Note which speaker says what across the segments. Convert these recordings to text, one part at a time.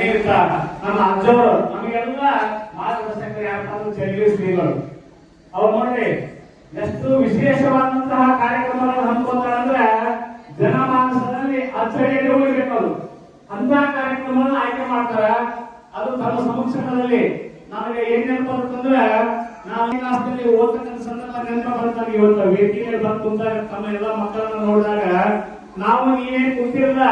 Speaker 1: ಸ್ನೇಹಿತ ನಮ್ಮ ಅಜ್ಜವರು ನಮಗೆಲ್ಲ ಮಾರ್ಗದರ್ಶಕರು ಯಾರು ಚಳಿಗೆ ಶ್ರೀಗಳು. ಅವ್ರು ನೋಡ್ರಿ ಎಷ್ಟು ವಿಶೇಷವಾದಂತಹ ಕಾರ್ಯಕ್ರಮಗಳನ್ನು ಹಮ್ಮಿಕೊಂತಾರೆ ಅಂದ್ರೆ ಜನಮಾನಸದಲ್ಲಿ ಅಚ್ಚಳಿಯಲ್ಲಿ ಉಳಿಬೇಕು. ಅದು ಅಂತ ಕಾರ್ಯಕ್ರಮವನ್ನು ಆಯ್ಕೆ ಮಾಡ್ತಾರ. ಅದು ತಮ್ಮ ಸಮಕ್ಷಮದಲ್ಲಿ ನಮಗೆ ಏನ್ ನೆನಪು ಅಂತಂದ್ರೆ ನಾವು ಕ್ಲಾಸ್ನಲ್ಲಿ ಓದತಕ್ಕಂಥ ಸಂದರ್ಭ ನೆನಪು ಬರ್ತಾರೆ. ಇವತ್ತು ವೇದಿಕೆಯಲ್ಲಿ ಬಂದು ಕುಂತಾಗ ತಮ್ಮ ಎಲ್ಲ ಮಕ್ಕಳನ್ನ ನೋಡಿದಾಗ ನಾವು ನೀವೇನ್ ಕೂತಿರಲ್ಲ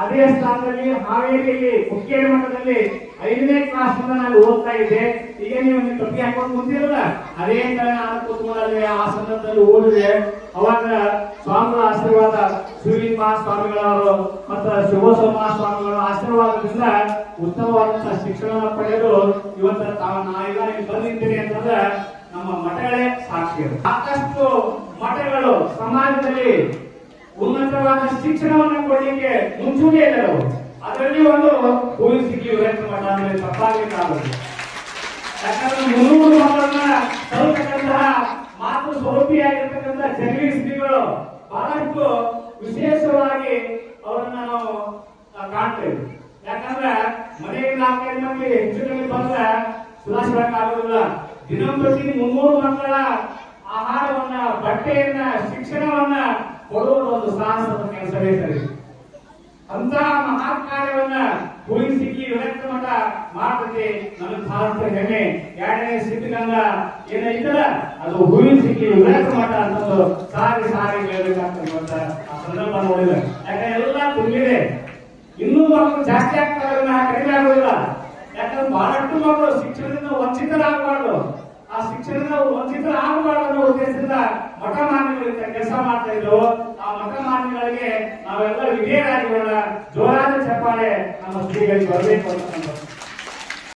Speaker 1: ಅದೇ ಸ್ಥಾನದಲ್ಲಿ ಹಾವೇರಿಯಲ್ಲಿ ಹುಕ್ಕೇರಿ ಮಠದಲ್ಲಿ 5ನೇ ಕ್ಲಾಸ್ ನಾನು ಓದ್ತಾ ಇದ್ದೆ. ಈಗ ನೀವು ಕಪ್ಪಿ ಹಾಕೊಂಡು ಕುಂತಿರಲ್ಲ ಅದೇ ತರ ನಾನು ಕೂತ್ಕೊಂಡಲ್ಲಿ ಆ ಸಂದರ್ಭದಲ್ಲಿ ಓದಿದೆ. ಅವಾಗ ಸ್ವಾಮಿಗಳ ಆಶೀರ್ವಾದ, ಶಿವಲಿಂಗ ಸ್ವಾಮಿಗಳವರು ಮತ್ತು ಶಿವಸೋಮ ಸ್ವಾಮಿಗಳ ಆಶೀರ್ವಾದದಿಂದ ಉತ್ತಮವಾದಂತಹ ಶಿಕ್ಷಣ ಪಡೆದು ಇವತ್ತು ನಾವೀಗ ಬಂದಿದ್ದೀನಿ ಅಂತಂದ್ರೆ ನಮ್ಮ ಮಠಗಳೇ ಸಾಕ್ಷಿ. ಸಾಕಷ್ಟು ಮಠಗಳು ಸಮಾಜದಲ್ಲಿ ಉನ್ನತವಾದ ಶಿಕ್ಷಣವನ್ನು ಕೊಡಲಿಕ್ಕೆ ಮುಂಚೂಣಿ ಇಲ್ಲರು. ಅದರಲ್ಲಿ ಒಂದು ಹೂವಿಸಿಗಿ ವಿರಕ್ತ ಮಠ ಅಂದ್ರೆ ತಪ್ಪಾಗಲಿಕ್ಕಾಗದು. ಯಾಕಂದ್ರೆ 300 ಮಕ್ಕಳನ್ನ ತಲುಪತಕ್ಕಂತಹ ಮಾತೃ ಸ್ವರೂಪಿಯಾಗಿರ್ತಕ್ಕಂಥ ಜಗಲಿ ಶ್ರೀಗಳು ಬಹಳಷ್ಟು ವಿಶೇಷವಾಗಿ ಅವರನ್ನ ನಾವು ಕಾಣ್ತೇವೆ. ಯಾಕಂದ್ರೆ ಮನೆಗೆ 4-5 ಮಂದಿ ಹೆಚ್ಚು ಕಮ್ಮಿ ಬಂದ್ರೆ ಸುಧಾರಿಸಬೇಕಾಗುವುದಿಲ್ಲ. ದಿನಂಪ್ರತಿ 300 ಮಕ್ಕಳ ಆಹಾರವನ್ನ, ಬಟ್ಟೆಯನ್ನ, ಶಿಕ್ಷಣವನ್ನ ಕೊಡುವುದು ಒಂದು ಸಾಹಸದ ಕೆಲಸವೇ ಸರಿ. ಅಂತ ಮಹತ್ ಕಾರ್ಯವನ್ನ ಹೂವಿಸಿಗಿ ವಿರಕ್ತ ಮಠ ಮಾಡ್ತದೆ. ನನಗೆ ಭಾರತ ಹೆಮ್ಮೆ. 2ನೇ ಸಿದ್ಧಗಂಗಾ ಏನೈತಲ್ಲ ಅದು ಹೂವಿಸಿಗಿ ವಿರಕ್ತ ಮಠ ಅಂತಂದು ಸಾರಿ ಹೇಳ್ಬೇಕಾಗ್ತದೆ. ಆ ಸಂದರ್ಭ ನೋಡಿಲ್ಲ. ಯಾಕಂದ್ರೆ ಎಲ್ಲ ತುಂಬಿದೆ. ಇನ್ನೂ ಮಕ್ಕಳು ಜಾಸ್ತಿ ಆಗ್ತಾರೆ, ಕಡಿಮೆ ಆಗೋದಿಲ್ಲ. ಯಾಕಂದ್ರೆ ಬಹಳಷ್ಟು ಮಕ್ಕಳು ಶಿಕ್ಷಣದಿಂದ ವಂಚಿತರಾಗಬಾರ್ದು. ಆ ಶಿಕ್ಷಣದಿಂದ ವಂಚಿತರಾಗಬಾರ್ದು ಅನ್ನೋ ಉದ್ದೇಶದಿಂದ ಮಠ ಮಾನ್ಯಗಳಿಂದ ಕೆಲಸ ಮಾಡ್ತಾ ಇದ್ರು. ಆ ಮಠ ಮಾನ್ಯಗಳಿಗೆ ನಾವೆಲ್ಲ ವಿಧೇಯರಾಗಿರೋಣ. ಜೋರಾದ ಚಪ್ಪಾಳೆ ನಮ್ಮ ಶ್ರೀಗಳಿಗೆ ಬರಬೇಕು ಅಂತ